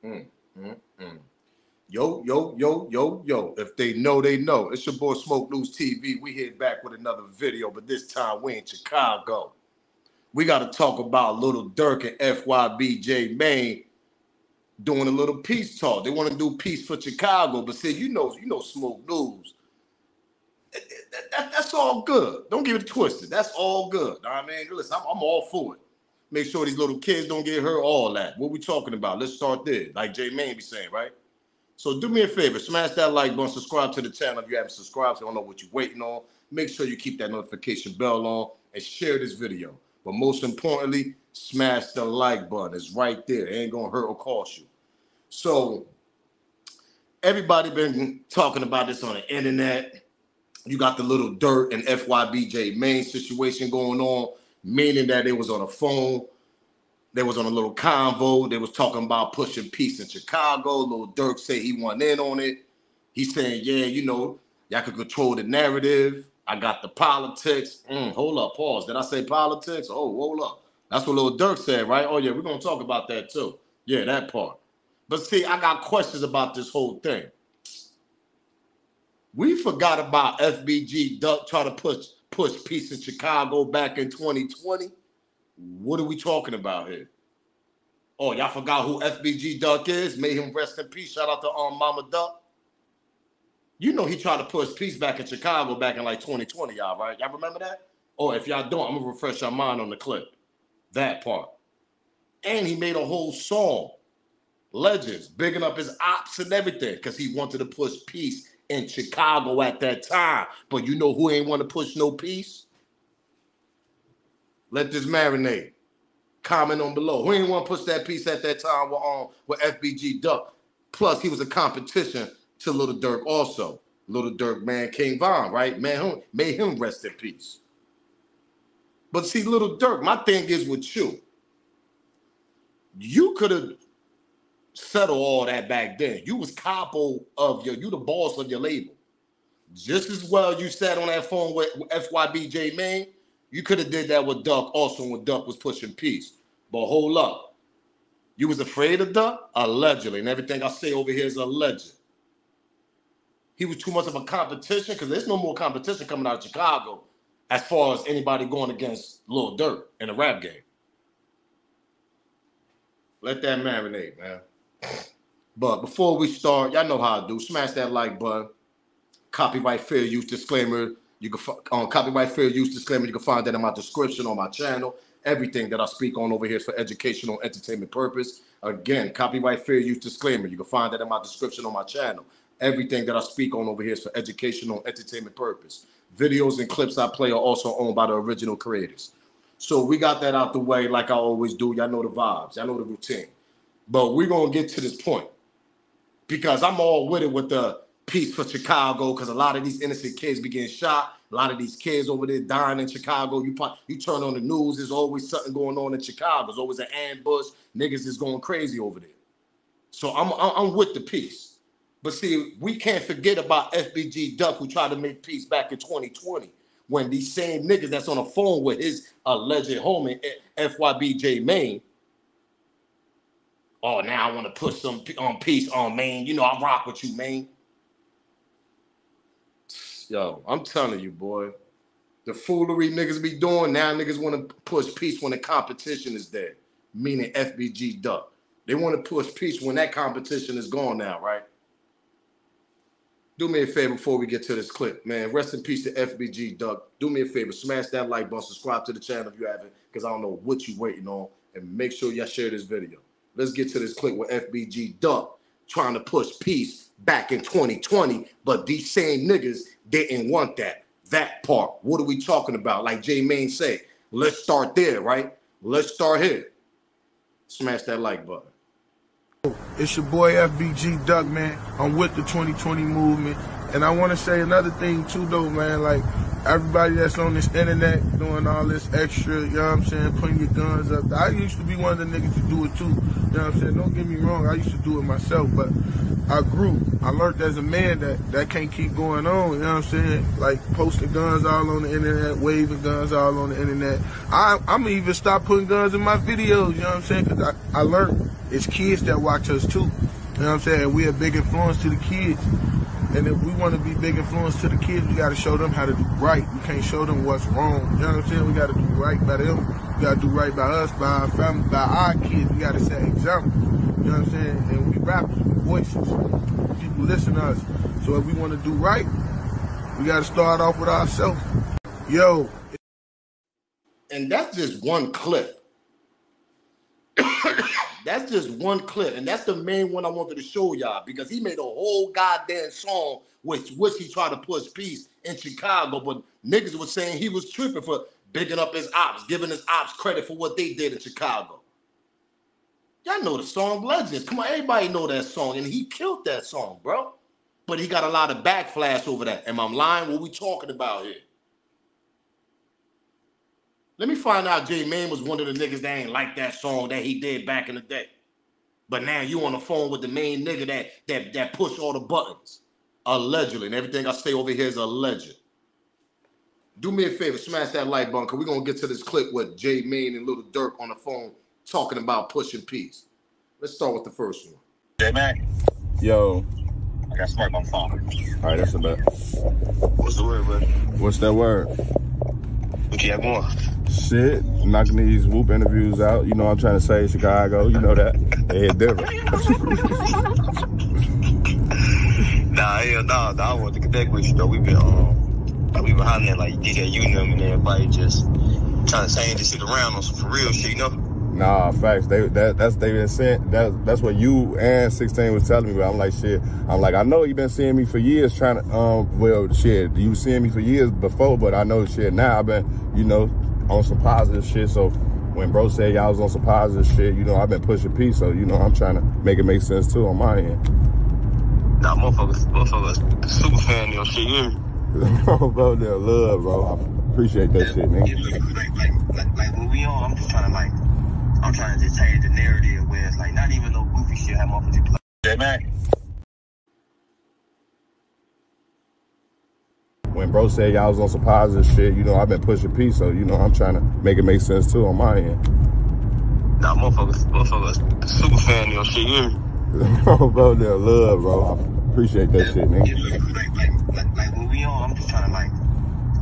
Mm, mm, mm. Yo, yo, yo, yo, yo. If they know, they know. It's your boy Smoke News TV. We here back with another video, but this time we in Chicago. We got to talk about little Durk and FBG Maine doing a little peace talk. They want to do peace for Chicago, but see, you know Smoke News. That's all good. Don't get it twisted. That's all good. Know what I mean? Listen, I'm all for it. Make sure these little kids don't get hurt, all that. What we talking about? Let's start there. Like J Maine be saying, right? So do me a favor, smash that like button, subscribe to the channel if you haven't subscribed, so I don't know what you're waiting on. Make sure you keep that notification bell on and share this video. But most importantly, smash the like button. It's right there. It ain't gonna hurt or cost you. So everybody been talking about this on the internet. You got the little Durk and FBG Maine situation going on, meaning that they was on a phone. They was on a little convo. They was talking about pushing peace in Chicago. Little Durk said he went in on it. He's saying, yeah, you know, y'all can control the narrative. I got the politics. Hold up, pause. Did I say politics? Oh, hold up. That's what little Durk said, right? Oh, yeah, we're going to talk about that too. Yeah, that part. But see, I got questions about this whole thing. We forgot about FBG Durk trying to push peace in Chicago back in 2020. What are we talking about here? Oh, y'all forgot who FBG Durk is? May him rest in peace. Shout out to Mama Duck. You know he tried to push peace back in Chicago back in like 2020, y'all, right? Y'all remember that? Or if y'all don't, I'm going to refresh your mind on the clip. That part. And he made a whole song, Legends, bigging up his ops and everything because he wanted to push peace in Chicago at that time. But you know who ain't want to push no peace? Let this marinate. Comment on below. Who ain't want to push that peace at that time with FBG Durk? Plus, he was a competition to Little Durk also. Little Durk, man, King Von, right? Man, made him rest in peace. But see, Little Durk, my thing is with you. You could have settled all that back then. You was capo of you the boss of your label. Just as well you sat on that phone with FBG Maine. You could have did that with Durk also when Durk was pushing peace. But hold up. You was afraid of Durk? Allegedly. And everything I say over here is alleged. He was too much of a competition because there's no more competition coming out of Chicago as far as anybody going against Lil Durk in the rap game. Let that marinate, man. But before we start, y'all know how I do. Smash that like button. Copyright fair use disclaimer. You can copyright fair use disclaimer. You can find that in my description on my channel. Everything that I speak on over here is for educational entertainment purpose. Again, copyright fair use disclaimer. You can find that in my description on my channel. Everything that I speak on over here is for educational entertainment purpose. Videos and clips I play are also owned by the original creators. So we got that out the way like I always do. Y'all know the vibes. Y'all know the routine. But we're going to get to this point because I'm all with it with the peace for Chicago because a lot of these innocent kids be getting shot. A lot of these kids over there dying in Chicago. You turn on the news, there's always something going on in Chicago. There's always an ambush. Niggas is going crazy over there. So I'm with the peace. But see, we can't forget about FBG Durk who tried to make peace back in 2020 when these same niggas that's on the phone with his alleged homie, FBG Maine. Oh, now I want to put some peace on Maine. You know, I rock with you, Maine. Yo, I'm telling you, boy, the foolery niggas be doing, now niggas want to push peace when the competition is there, meaning FBG Durk. They want to push peace when that competition is gone now, right? Do me a favor before we get to this clip, man. Rest in peace to FBG Durk. Do me a favor, smash that like button, subscribe to the channel if you haven't, because I don't know what you're waiting on, and make sure y'all share this video. Let's get to this clip with FBG Durk trying to push peace back in 2020, but these same niggas didn't want that part. What are we talking about? Like J Maine say, let's start there, right? Let's start here. Smash that like button. It's your boy FBG Durk, man. I'm with the 2020 movement. And I want to say another thing too though, man. Like everybody that's on this internet doing all this extra, you know what I'm saying, putting your guns up. I used to be one of the niggas to do it too. You know what I'm saying? Don't get me wrong, I used to do it myself, but I grew. I learned as a man that can't keep going on, you know what I'm saying? Like posting guns all on the internet, waving guns all on the internet. I'm even stop putting guns in my videos, you know what I'm saying? Because I learned it's kids that watch us too. You know what I'm saying? We're a big influence to the kids. And if we want to be big influence to the kids, we got to show them how to do right. We can't show them what's wrong. You know what I'm saying? We got to do right by them. We got to do right by us, by our family, by our kids. We got to set examples. You know what I'm saying? And we rappers, we voices. People listen to us. So if we want to do right, we got to start off with ourselves. Yo. And that's just one clip. That's just one clip, and that's the main one I wanted to show y'all because he made a whole goddamn song which he tried to push peace in Chicago, but niggas was saying he was tripping for bigging up his ops, giving his ops credit for what they did in Chicago. Y'all know the song Legends. Come on, everybody know that song, and he killed that song, bro. But he got a lot of backlash over that. Am I lying? What we talking about here? Let me find out J Mane was one of the niggas that ain't like that song that he did back in the day. But now you on the phone with the main nigga that push all the buttons. Allegedly. And everything I say over here is alleged. Do me a favor, smash that like button, because we're going to get to this clip with J Mane and Little Durk on the phone talking about pushing peace. Let's start with the first one. J Mane. Yo. I got smart on my phone. All right, that's a bet. What's the word, buddy? What's that word? What you have going? Shit, knocking these Whoop interviews out. You know I'm trying to say Chicago. You know that. They hit different. Nah, I want to connect with you though. We've been hollering at like DJ Unum and everybody just trying to change this shit around on some for real shit, you know? Nah, facts. They been saying that's what you and 16 was telling me about. I'm like, shit. I'm like, I know you been seeing me for years trying to well, shit, you was seeing me for years before, but I know shit now I've been, you know, on some positive shit. So when bro said y'all was on some positive shit, you know, I've been pushing peace. So, you know, I'm trying to make it make sense too on my end. Nah, motherfuckers super fan of your shit, you hear me? Bro, they're love, bro. I appreciate that shit, man. Like what we on, I'm trying to just change the narrative where it's like not even no goofy shit have motherfuckers like J Mane. When bro said y'all was on some positive shit, you know, I've been pushing peace. So, you know, I'm trying to make it make sense too on my end. Nah, motherfuckers super fan of your shit, you hear me? Bro, they're love, bro. I appreciate that shit, man. Like what we on,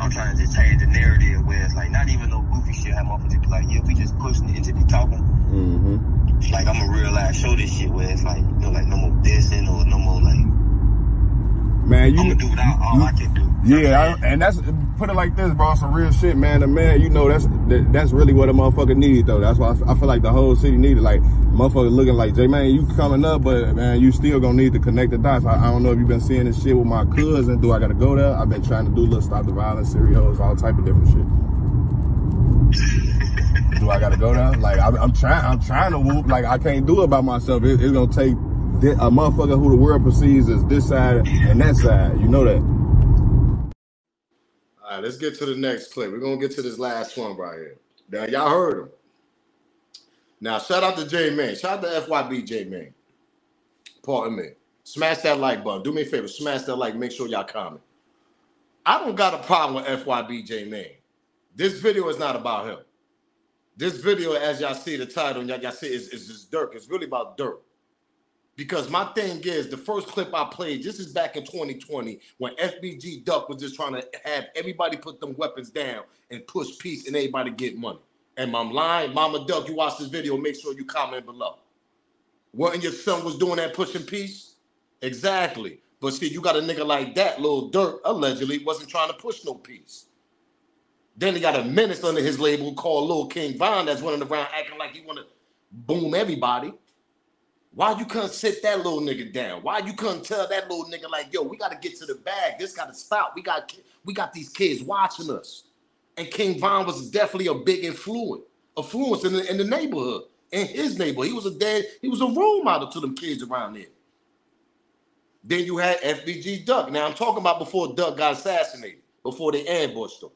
I'm trying to just change the narrative where it's like not even no goofy shit have motherfuckers like, yeah, we just pushing it into be talking. Mm-hmm. Like I'm a real life show this shit where it's like, you know, like no more dissing or no more like, man, you I'm gonna do without all I can do. Yeah, and that's, put it like this, bro, some real shit, man. The man, you know, that's really what a motherfucker need, though. That's why I feel like the whole city needed, like, motherfucker looking like, J Mane, you coming up, but man, you still gonna need to connect the dots. I don't know if you've been seeing this shit with my cousin. Do I gotta go there? I've been trying to do little Stop the Violence, serios, all type of different shit. Do I gotta go there? Like, I'm trying to whoop. Like, I can't do it by myself. It's gonna take a motherfucker who the world perceives as this side and that side. You know that. All right, let's get to the next clip. We're going to get to this last one right here. Now, y'all heard him. Now, shout out to J Mane. Shout out to FYB J Mane. Pardon me. Smash that like button. Do me a favor. Smash that like. Make sure y'all comment. I don't got a problem with FYB J Mane. This video is not about him. This video, as y'all see the title, and y'all see is just Durk. It's really about Durk. Because my thing is, the first clip I played, this is back in 2020, when FBG Duck was just trying to have everybody put them weapons down and push peace and everybody get money. And I'm lying, Mama Duck, you watch this video, make sure you comment below. Wasn't your son was doing that pushing peace? Exactly. But see, you got a nigga like that, Lil Durk, allegedly, wasn't trying to push no peace. Then he got a menace under his label called Lil King Von that's running around acting like he want to boom everybody. Why you couldn't sit that little nigga down? Why you couldn't tell that little nigga like, yo, we got to get to the bag. This got to stop. We got these kids watching us. And King Von was definitely a big influence in the neighborhood, in his neighborhood. He was a role model to them kids around there. Then you had FBG Duck. Now I'm talking about before Duck got assassinated, before they ambushed him.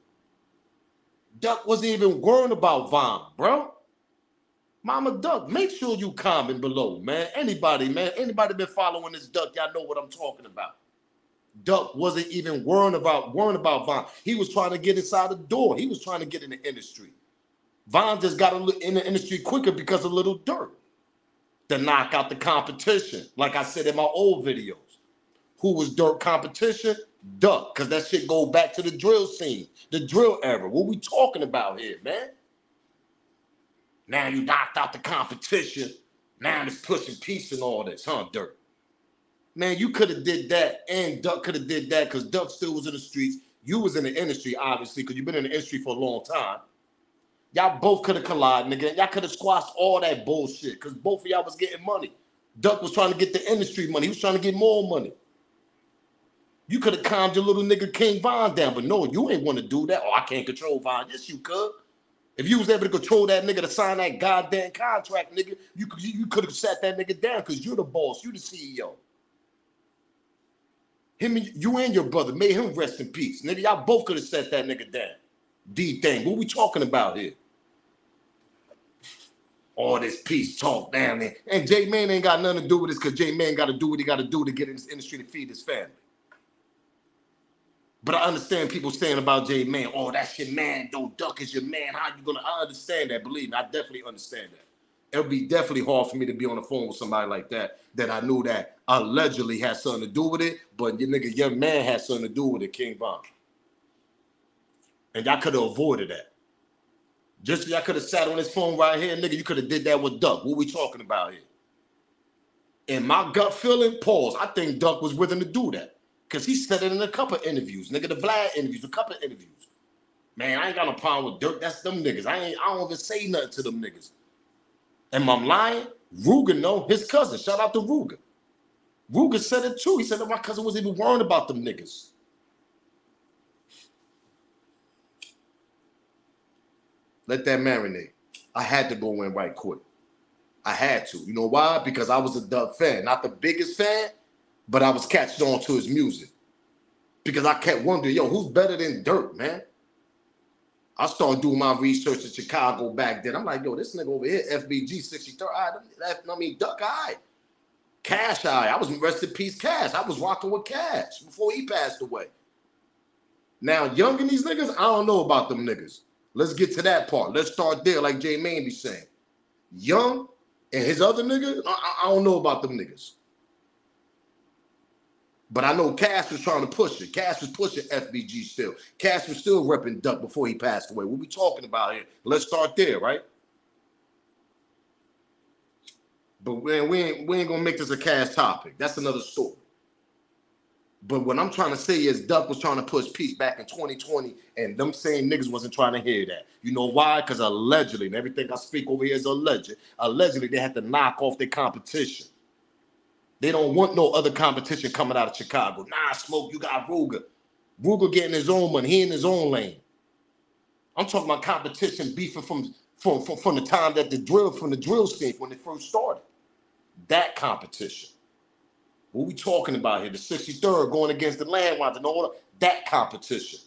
Duck wasn't even worrying about Von, bro. Mama Duck, make sure you comment below, man. Anybody been following this Duck, y'all know what I'm talking about. Duck wasn't even worrying about Von. He was trying to get inside the door. He was trying to get in the industry. Von just got in the industry quicker because of Little Durk. to knock out the competition. Like I said in my old videos. Who was Durk competition? Duck, because that shit go back to the drill scene, the drill era. What we talking about here, man? Now you knocked out the competition. Now it's pushing peace and all this, huh, Durk? Man, you could have did that, and Duck could have did that because Duck still was in the streets. You was in the industry, obviously, because you've been in the industry for a long time. Y'all both could have collided, nigga. Y'all could have squashed all that bullshit because both of y'all was getting money. Duck was trying to get the industry money. He was trying to get more money. You could have calmed your little nigga King Von down, but no, you ain't want to do that. Oh, I can't control Von. Yes, you could. If you was able to control that nigga to sign that goddamn contract, nigga, you could have sat that nigga down because you're the boss. You the CEO. You and your brother made him rest in peace. Nigga, y'all both could have sat that nigga down. D-thing. What we talking about here? All this peace talk down there. And J-Man ain't got nothing to do with this because J-Man got to do what he got to do to get in this industry to feed his family. But I understand people saying about J-Man, oh, that's your man, though, Duck is your man. How you gonna? I understand that, believe me, I definitely understand that. It would be definitely hard for me to be on the phone with somebody like that I knew that allegedly had something to do with it, but your man had something to do with it, King Von. And y'all could have avoided that. Just so y'all could have sat on this phone right here, nigga, you could have did that with Duck. What we talking about here? In my gut feeling, pause, I think Duck was willing to do that. Because he said it in a couple of interviews. Nigga, the Vlad interviews, a couple of interviews. Man, I ain't got no problem with Durk. That's them niggas. I don't even say nothing to them niggas. Am I lying? Ruger, no, his cousin. Shout out to Ruger. Ruger said it too. He said that my cousin wasn't even worrying about them niggas. Let that marinate. I had to go in right quick. I had to. You know why? Because I was a Duck fan. Not the biggest fan, but I was catching on to his music. Because I kept wondering, yo, who's better than Durk, man? I started doing my research in Chicago back then. I'm like, yo, this nigga over here, FBG 63rd. I mean, Duck, all right. Cash, all right. I was rest in peace, Cash. I was rocking with Cash before he passed away. Now, Young and these niggas, I don't know about them niggas. Let's get to that part. Let's start there, like J Main be saying. Young and his other niggas, I don't know about them niggas. But I know Cass was trying to push it. Cass was pushing FBG still. Cass was still repping Duck before he passed away. What we talking about here? Let's start there, right? But man, we ain't gonna make this a Cass topic. That's another story. But what I'm trying to say is Duck was trying to push peace back in 2020, and them same niggas wasn't trying to hear that. You know why? Because allegedly, and everything I speak over here is alleged, allegedly they had to knock off their competition. They don't want no other competition coming out of Chicago. Nah, Smoke, you got Ruger. Ruger getting his own money. He in his own lane. I'm talking about competition beefing from the time that the drill scene, when it first started. That competition. What we talking about here? The 63rd going against the Landwatch and all that competition.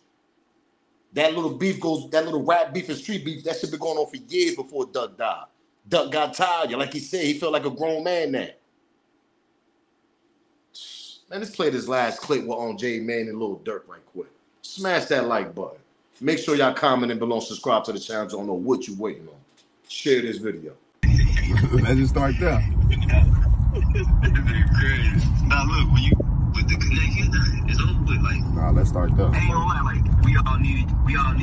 That little beef that little rap beef and street beef, that should be going on for years before Duck died. Duck got tired. Like he said, he felt like a grown man now. Man, let's play this last clip on J-Man and Lil Durk right quick. Smash that like button. Make sure y'all comment and below, subscribe to the channel so I don't know what you waiting on. Share this video. Let's just start there. Crazy. Now look, with the connection, it's over with. Like, Nah, let's start there. Ain't no lie, like we all need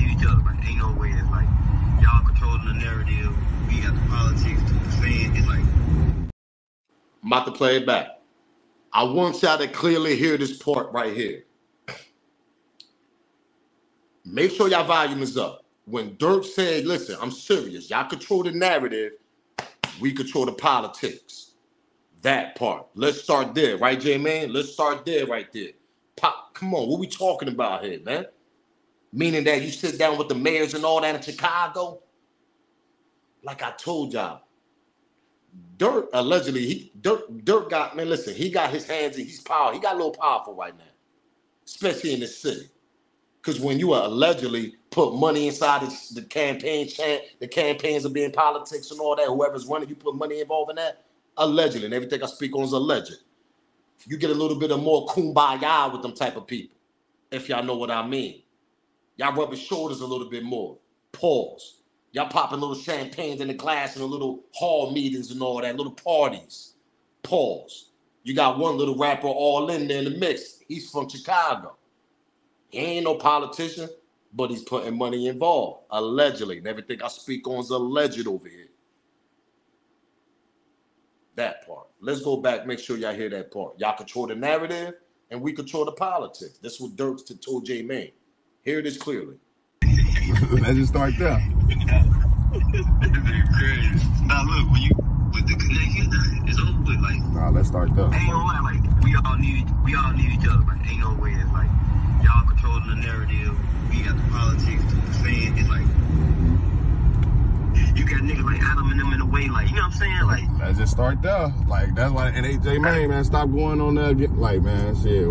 each other. Like, ain't no way. It's like y'all controlling the narrative. We got the politics to the fans. It's like I'm about to play it back. I want y'all to clearly hear this part right here. Make sure y'all volume is up. When Durk said, listen, I'm serious. Y'all control the narrative. We control the politics. That part. Let's start there. Right, J-Man? Let's start there right there. Pop, come on. What we talking about here, man? Meaning that you sit down with the mayors and all that in Chicago? Like I told y'all. Durk, allegedly, Durk got, man, listen, he got his hands in, he's powerful. He got a little powerful right now, especially in this city. Because when you allegedly put money inside the campaign chant, the campaigns of being politics and all that, whoever's running, you put money involved in that, allegedly, and everything I speak on is alleged. You get a little bit of more kumbaya with them type of people, if y'all know what I mean. Y'all rub his shoulders a little bit more. Pause. Y'all popping little champagnes in the glass and the little hall meetings and all that, little parties. Pause. You got one little rapper all in there in the mix. He's from Chicago. He ain't no politician, but he's putting money involved, allegedly. And everything I speak on is alleged over here. That part. Let's go back, make sure y'all hear that part. Y'all control the narrative, and we control the politics. That's what Durk told J Mane. Hear it is clearly. Let's just start there. Crazy. Now look, with the connection, it's over with. Like, nah, let's start there. Ain't no lie, like we all need each other. Like, ain't no way. It's like y'all controlling the narrative. We got the politics to the fan. It's like you got niggas like Adam and them in the way. Like, you know what I'm saying? Like, let's just start there. Like, that's why. And AJ man, stop going on there. Like, man, shit.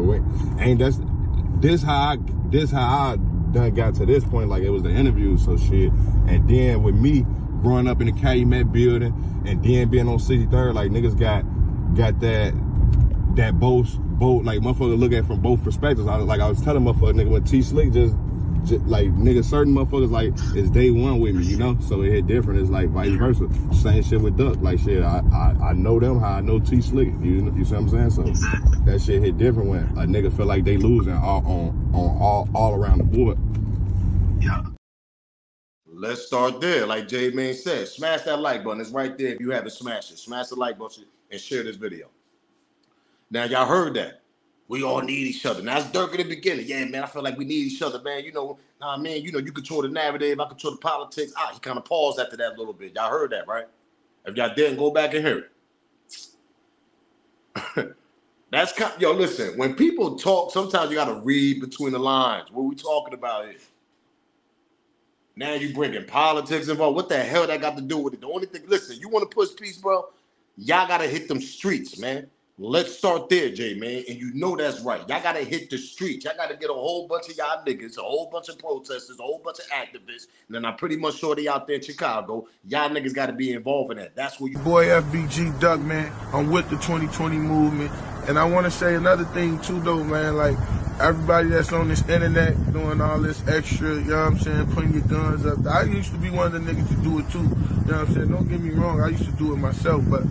Ain't this how I done got to this point. Like, it was the interview, so shit. And then with me growing up in the Calumet building, and then being on 63rd, like, niggas got that both like, motherfucker look at it from both perspectives. I was telling motherfucker, nigga, when T Slick just like, nigga, certain motherfuckers like is day one with me, you know. So it hit different. It's like vice versa. Same shit with Duck. Like, shit, I know them how I know T Slick. You see what I'm saying? So that shit hit different when a nigga feel like they losing all around the board. yeah. Let's start there. Like J Mane said, smash that like button. It's right there if you haven't smashed it. Smash the like button and share this video. Now, y'all heard that. We all need each other. Now, that's Durk in the beginning. Yeah, man, I feel like we need each other, man. You know, man, you know, you control the narrative. I control the politics. He kind of paused after that a little bit. Y'all heard that, right? If y'all didn't, go back and hear it. That's kind of, yo, listen, when people talk, sometimes you got to read between the lines. What we talking about here? Now you bringing politics involved. What the hell that got to do with it? The only thing, listen, you want to push peace, bro? Y'all got to hit them streets, man. Let's start there, J Mane, and you know that's right. Y'all got to hit the streets. Y'all got to get a whole bunch of y'all niggas, a whole bunch of protesters, a whole bunch of activists, and then I'm pretty much sure they out there in Chicago. Y'all niggas got to be involved in that. That's where you... Boy, FBG Duck, man. I'm with the 2020 movement. And I want to say another thing, too, though, man. Like, everybody that's on this internet doing all this extra, you know what I'm saying, putting your guns up. I used to be one of the niggas to do it, too. You know what I'm saying? Don't get me wrong. I used to do it myself, but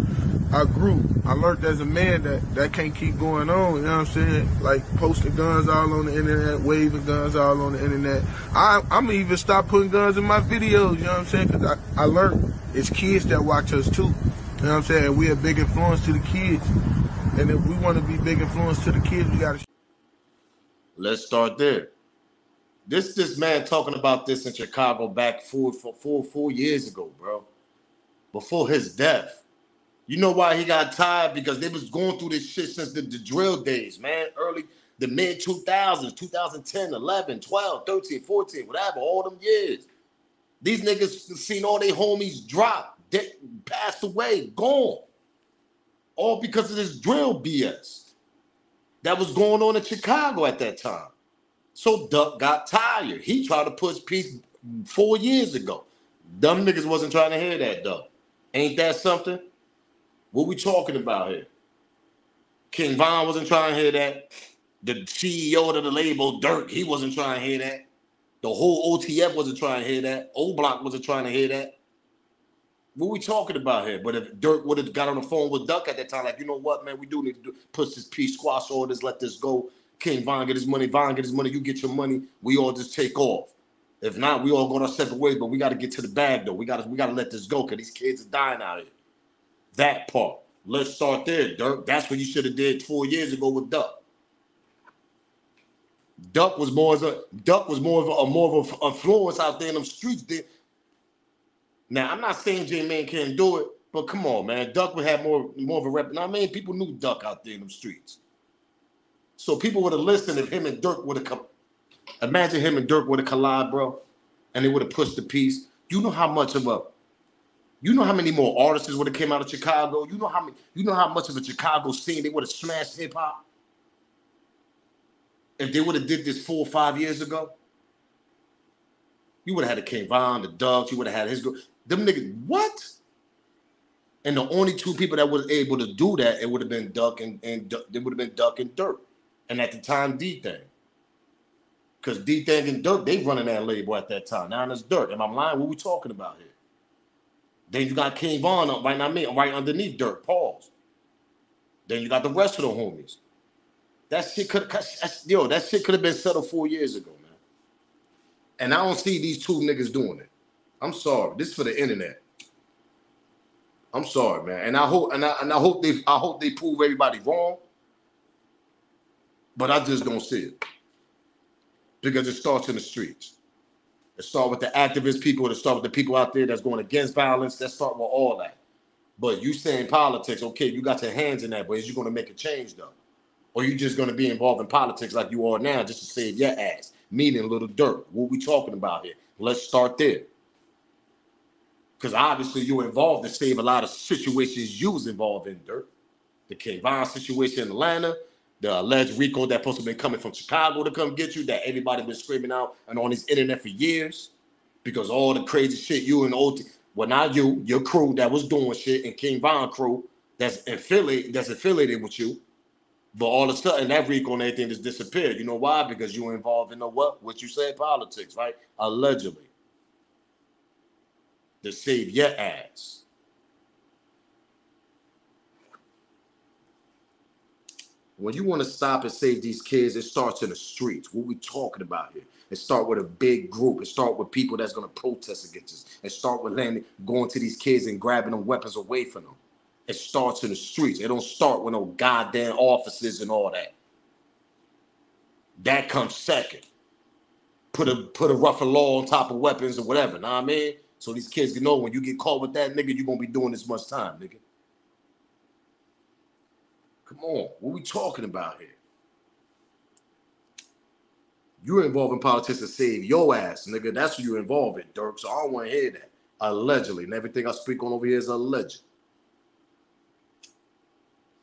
I grew. I learned as a man that can't keep going on, you know what I'm saying? Like, posting guns all on the internet, waving guns all on the internet. I'm going to even stop putting guns in my videos, you know what I'm saying? Because I learned it's kids that watch us, too. You know what I'm saying? We're a big influence to the kids. And if we want to be big influence to the kids, we got to... Let's start there. This man talking about this in Chicago back 4 years ago, bro. Before his death. You know why he got tired? Because they was going through this shit since the drill days, man. The mid-2000s, 2010, 11, 12, 13, 14, whatever, all them years. These niggas seen all their homies drop, passed away, gone. All because of this drill BS that was going on in Chicago at that time. So Duck got tired. He tried to push peace 4 years ago. Them niggas wasn't trying to hear that, though. Ain't that something? What we talking about here? King Von wasn't trying to hear that. The CEO of the label, Durk, he wasn't trying to hear that. The whole OTF wasn't trying to hear that. O-Block wasn't trying to hear that. What we talking about here? But if Durk would have got on the phone with Duck at that time, like, you know what, man, we do need to push this peace, squash orders, let this go. King Von get his money, you get your money, we all just take off. If not, we all go our separate ways, but we got to get to the bag, though. We got to let this go, because these kids are dying out here. That part. Let's start there, Durk. That's what you should have did 4 years ago with Duck. Duck was more of a influence out there in them streets. Now, I'm not saying J Mane can't do it, but come on, man. Duck would have more of a rep. Now, I mean, people knew Duck out there in them streets. So people would have listened if him and Durk would have come. Imagine him and Durk would have collided, bro, and they would have pushed the piece. You know how many more artists would have came out of Chicago? You know how much of a Chicago scene they would have smashed hip hop if they would have did this 4 or 5 years ago? You would have had the King Von, the Ducks, you would have had his group. Them niggas, what? And the only two people that were able to do that, it would have been Duck and Durk. And at the time, D-Thing. Because D-Thang and Durk, they running that label at that time. Now it's Durk. Am I lying? What we talking about here? Then you got King Von up right now, right underneath Durk. Pause. Then you got the rest of the homies. That shit could have been settled 4 years ago, man. And I don't see these two niggas doing it. I'm sorry. This is for the internet. I'm sorry, man. And I hope they prove everybody wrong. But I just don't see it. Because it starts in the streets. It starts with the activist people. It starts with the people out there that's going against violence. That start with all that. But you saying politics, okay, you got your hands in that, but is you going to make a change, though? Or you just going to be involved in politics like you are now just to save your ass? Meaning Little Durk. What we talking about here? Let's start there. Because obviously you're involved to save a lot of situations you was involved in, Durk. The King Von situation in Atlanta, the alleged RICO that's supposed to be coming from Chicago to come get you, that everybody been screaming out and on this internet for years. Because all the crazy shit you and OT, well, not you, your crew that was doing shit, and King Von crew that's affiliated with you. But all of a sudden, that RICO and everything just disappeared. You know why? Because you were involved in what you said, politics, right? Allegedly. To save your ass. When you want to stop and save these kids, it starts in the streets. What we talking about here? It starts with a big group. It starts with people that's going to protest against this. It starts with going to these kids and grabbing them weapons away from them. It starts in the streets. It don't start with no goddamn officers and all that. That comes second. Put a rougher law on top of weapons or whatever, know what I mean? So these kids can know when you get caught with that, nigga, you're going to be doing this much time, nigga. Come on, what we talking about here? You're involved in politics to save your ass, nigga. That's what you're involved in, Durk. So I don't want to hear that. Allegedly. And everything I speak on over here is alleged.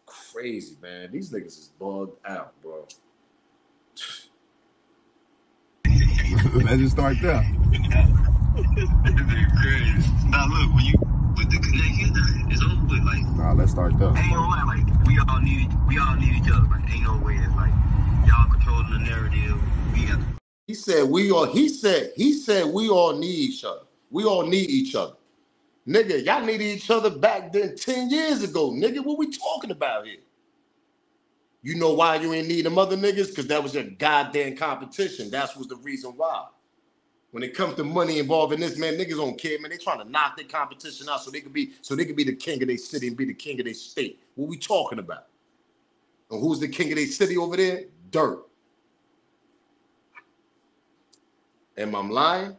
Crazy, man. These niggas is bugged out, bro. Let's just start there. Crazy. Now look, when you with the connection, it's over with. Like, Nah, let's start there. Ain't no lie, like we all need each other. Like, ain't no way it's like y'all controlling the narrative. We got. He said we all need each other. We all need each other. Nigga, y'all needed each other back then 10 years ago. Nigga, what we talking about here? You know why you ain't need them other niggas? Because that was your goddamn competition. That was the reason why. When it comes to money involved in this, man, niggas don't care, man. They trying to knock their competition out so they could be the king of their city and be the king of their state. What we talking about? And who's the king of their city over there? Durk. Am I lying?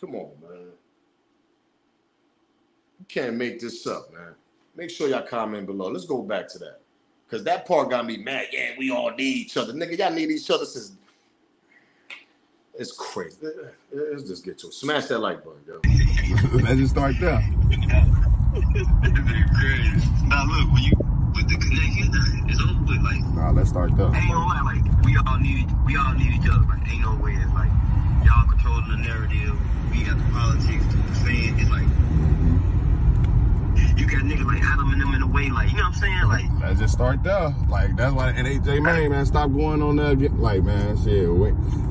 Come on, man. You can't make this up, man. Make sure y'all comment below. Let's go back to that. Because that part got me mad. Yeah, we all need each other. Nigga, y'all need each other since... It's crazy. Let's just get to it. Smash that like button, yo. Let's just start there. Crazy. Now look, when you with the connection, it's over with. Like, Nah, let's start there. Ain't no lie, like we all need each other. Like, ain't no way it's like y'all controlling the narrative. We got the politics to the fan. It's like you got niggas like Adam and them in the way. Like, you know what I'm saying? Like, let's just start there. Like, that's why and AJ man, stop going on there. Like, man, shit.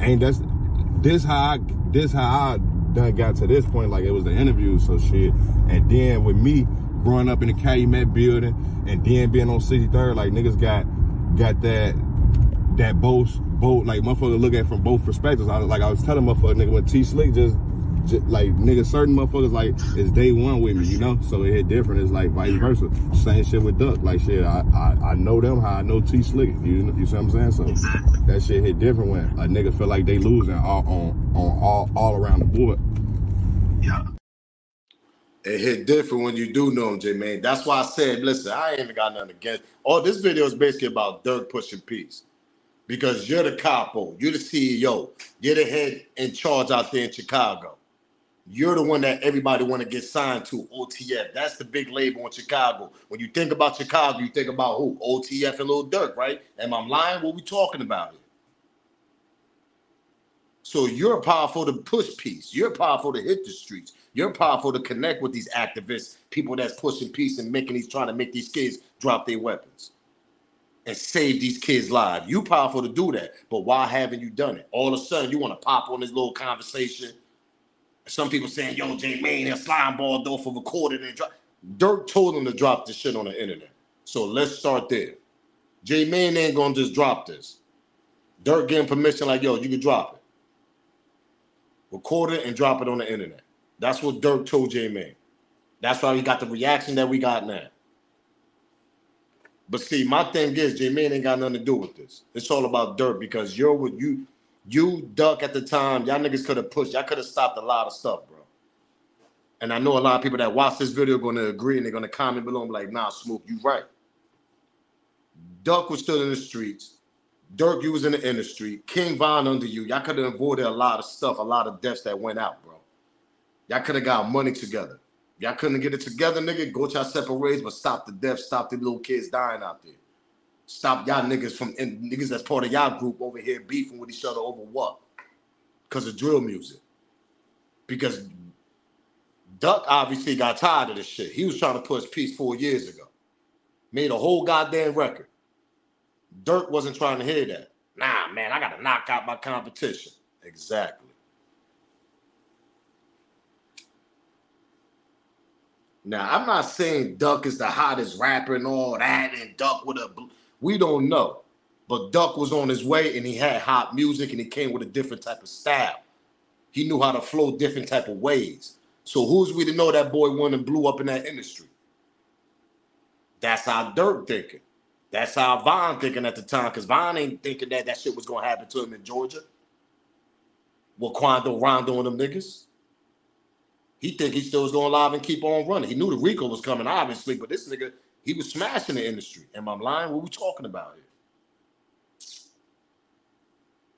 Ain't this how I done got to this point. Like, it was the interview, so shit. And then with me growing up in the Calumet building and then being on 63rd, like, niggas got that both like motherfucker look at it from both perspectives. I was telling motherfucker, nigga, when T Slick just like, nigga, certain motherfuckers like is day one with me, you know. So it hit different. It's like vice versa. Same shit with Duck. Like, shit, I know them how I know T Slick. You see what I'm saying? So that shit hit different when a nigga feel like they losing all around the board. yeah. It hit different when you do know him, J-Man. That's why I said, listen, I ain't even got nothing against. All this video is basically about Durk pushing peace. Because you're the capo, you're the CEO, you're the head in charge out there in Chicago. You're the one that everybody want to get signed to, OTF. That's the big label in Chicago. When you think about Chicago, you think about who? OTF and Lil Durk, right? Am I lying? What we talking about here? So you're powerful to push peace. You're powerful to hit the streets. You're powerful to connect with these activists, people that's pushing peace and trying to make these kids drop their weapons. and save these kids' lives. You powerful to do that, but why haven't you done it? All of a sudden, you want to pop on this little conversation. Some people saying, yo, J-Mane, a slime ball though for recording and drop. Durk told him to drop this shit on the internet. So let's start there. J-Mane ain't gonna just drop this. Durk gave him permission like, yo, you can drop it. Record it and drop it on the internet. That's what Durk told J-Mane. That's why we got the reaction that we got now. But see, my thing is, J-Mane ain't got nothing to do with this. It's all about Durk because you're with you, Duck at the time, y'all niggas could have pushed, y'all could have stopped a lot of stuff, bro. And I know a lot of people that watch this video are going to agree and they're going to comment below and be like, nah, Smoke, you right. Duck was still in the streets. Durk, you was in the industry. King Von under you. Y'all could have avoided a lot of stuff, a lot of deaths that went out, bro. Y'all could have got money together. Y'all couldn't get it together, nigga. Go to y'all separate ways, but stop the death, stop the little kids dying out there. Stop y'all niggas from niggas that's part of y'all group over here beefing with each other over what? Because of drill music. Because Duck obviously got tired of this shit. He was trying to push peace 4 years ago. Made a whole goddamn record. Durk wasn't trying to hear that. Nah, man, I got to knock out my competition. Exactly. Now, I'm not saying Duck is the hottest rapper and all that, and Duck with a... We don't know. But Duck was on his way, and he had hot music, and he came with a different type of style. He knew how to flow different type of ways. So who's we to know that boy went and blew up in that industry? That's how Durk thinking. That's how Von thinking at the time, because Von ain't thinking that that shit was going to happen to him in Georgia. With Quando, Rondo, and them niggas. He think he still was going live and keep on running. He knew the Rico was coming, obviously, but this nigga, he was smashing the industry. Am I lying? What we talking about here?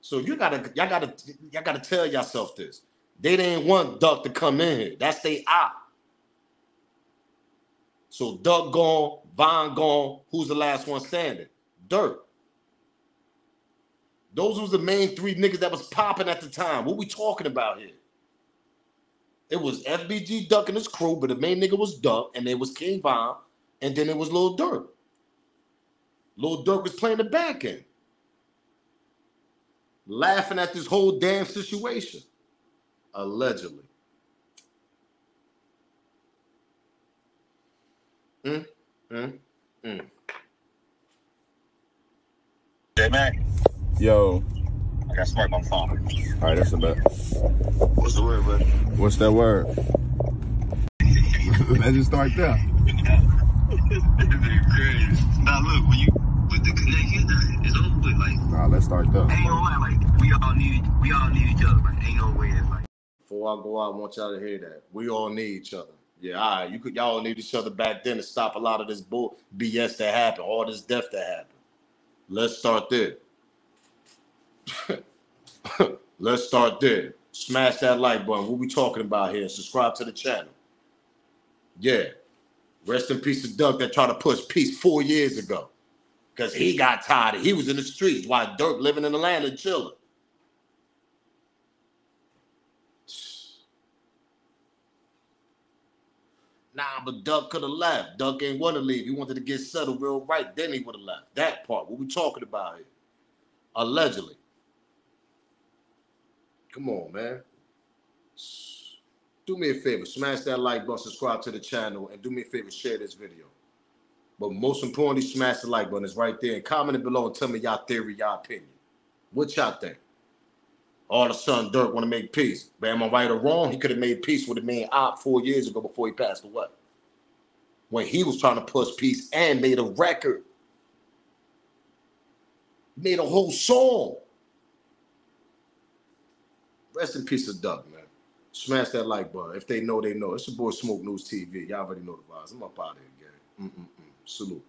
So y'all gotta tell yourself this. They didn't want Duck to come in here. That's they op. So Duck gone, Von gone. Who's the last one standing? Durk. Those was the main three niggas that was popping at the time. What we talking about here? It was FBG, Duck, and his crew, but the main nigga was Duck, and there was King Von, and then it was Lil Durk. Lil Durk was playing the back end. Laughing at this whole damn situation. Allegedly. J-Mac. Yo. I got smart on my phone. All right, that's about. What's the word, buddy? What's that word? Let's just start there. Crazy. Now look, when you with the connection, it's over with. Like, Nah, let's start there. ain't no lie. Like, we all need each other. Like, ain't no way. It's like. Before I go out, I want y'all to hear that. We all need each other. Yeah, all right. Y'all need each other back then to stop a lot of this BS that happened, all this death that happened. Let's start there. Let's start there. Smash that like button. What we talking about here? Subscribe to the channel. Yeah. Rest in peace to Durk that tried to push peace 4 years ago. Because he got tired. He was in the streets while Durk living in Atlanta chilling. Nah, but Duck could have left. Duck ain't want to leave. He wanted to get settled real right. Then he would have left. That part. What we talking about here? Allegedly. Come on, man. Do me a favor. Smash that like button, subscribe to the channel, and do me a favor, share this video. But most importantly, smash the like button. It's right there. And comment it below and tell me y'all theory, y'all opinion. What y'all think? All of a sudden, Durk want to make peace. But am I right or wrong? He could have made peace with the man op 4 years ago before he passed away. When he was trying to push peace and made a record. Made a whole song. Rest in peace to Duck, man. Smash that like button. If they know, they know. It's your boy Smoke News TV. Y'all already know the vibes. I'm up out of here, gang. Salute.